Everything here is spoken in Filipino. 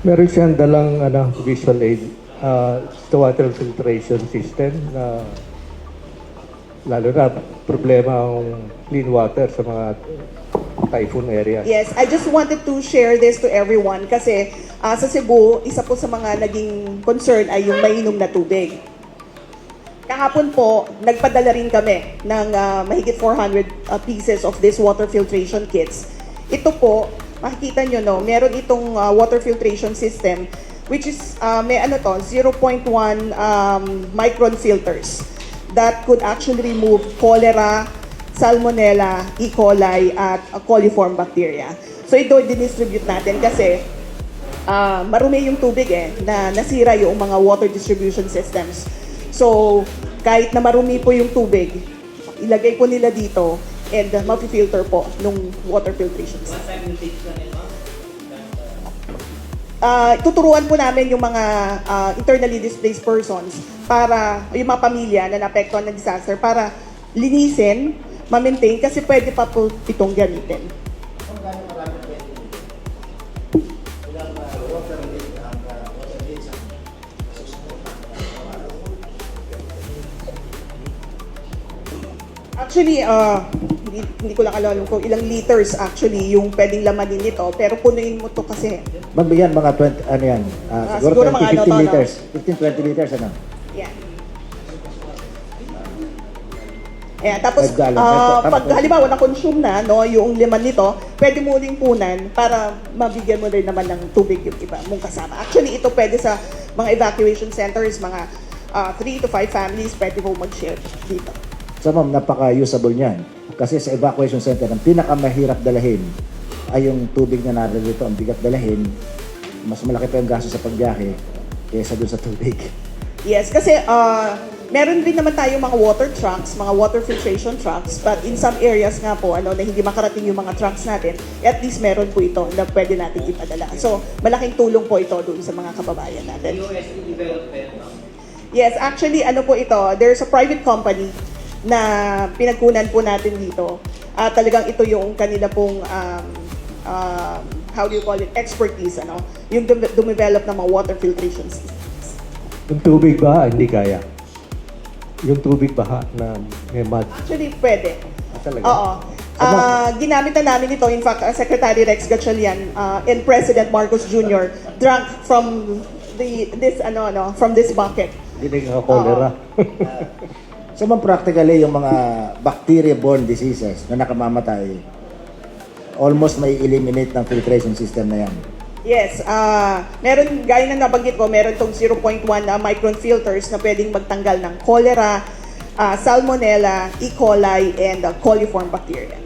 Meron siyang dalang visual aid sa water filtration system na lalo na problema ang clean water sa mga typhoon area. Yes, I just wanted to share this to everyone kasi sa Cebu, isa po sa mga naging concern ay yung mainom na tubig. Kahapon po, nagpadala rin kami ng mahigit 400 pieces of this water filtration kits. Ito po, makikita nyo, no, meron itong water filtration system which is may 0.1 micron filters that could actually remove cholera, salmonella, E. coli, at coliform bacteria. So ito dinistribute natin kasi marumi yung tubig na nasira yung mga water distribution systems. So kahit na marumi po yung tubig, ilagay po nila dito and mapi-filter po nung water filtration system. Tuturuan po namin yung mga internally displaced persons para yung mga pamilya na naapektuhan ng disaster para linisin, ma-maintain kasi pwede pa po itong gamitin. Actually, hindi ko lang alam kung ilang liters actually yung pwedeng lamanin nito, pero punuin mo to kasi. Ma'am, yan, mga 20, ano yan? Siguro mga 15 liters. 15-20 liters, ano? Yan. Ayan, tapos Five gallons. pag halimbawa na-consume na no, yung liman nito, pwede mo uling punan para mabigyan mo rin naman ng tubig yung iba mong kasama. Actually, ito pwede sa mga evacuation centers, mga 3 to 5 families, pwede mo mag-share dito. So ma'am, napaka-usable niyan. Kasi sa evacuation center, ang pinakamahirap dalahin ay yung tubig na naririto, ang bigat dalahin. Mas malaki pa yung gasto sa pagbiyahe kaysa dun sa tubig. Yes, kasi meron rin naman tayo mga water trucks, mga water filtration trucks, but in some areas nga po, na hindi makarating yung mga trucks natin, at least meron po ito na pwede natin ipadala. So, malaking tulong po ito dun sa mga kababayan natin. Yes, actually, po ito, there's a private company na pinagkunan po natin dito. Talagang ito yung kanila pong, how do you call it, expertise, yung dumevelop ng mga water filtration systems. Yung tubig baha, hindi kaya. Yung tubig baha na may mud. Actually, pwede. Talaga? Oo. Ginamit na namin ito. In fact, Secretary Rex Gatchalian and President Marcos Jr. drank from from this bucket. Hindi nga cholera. So ma'am, practically yung mga bacteria-borne diseases na nakamamatay, almost may eliminate ng filtration system na yan. Yes, meron, gaya na nabanggit ko, meron tong 0.1 micron filters na pwedeng magtanggal ng cholera, salmonella, E. coli, and coliform bacteria.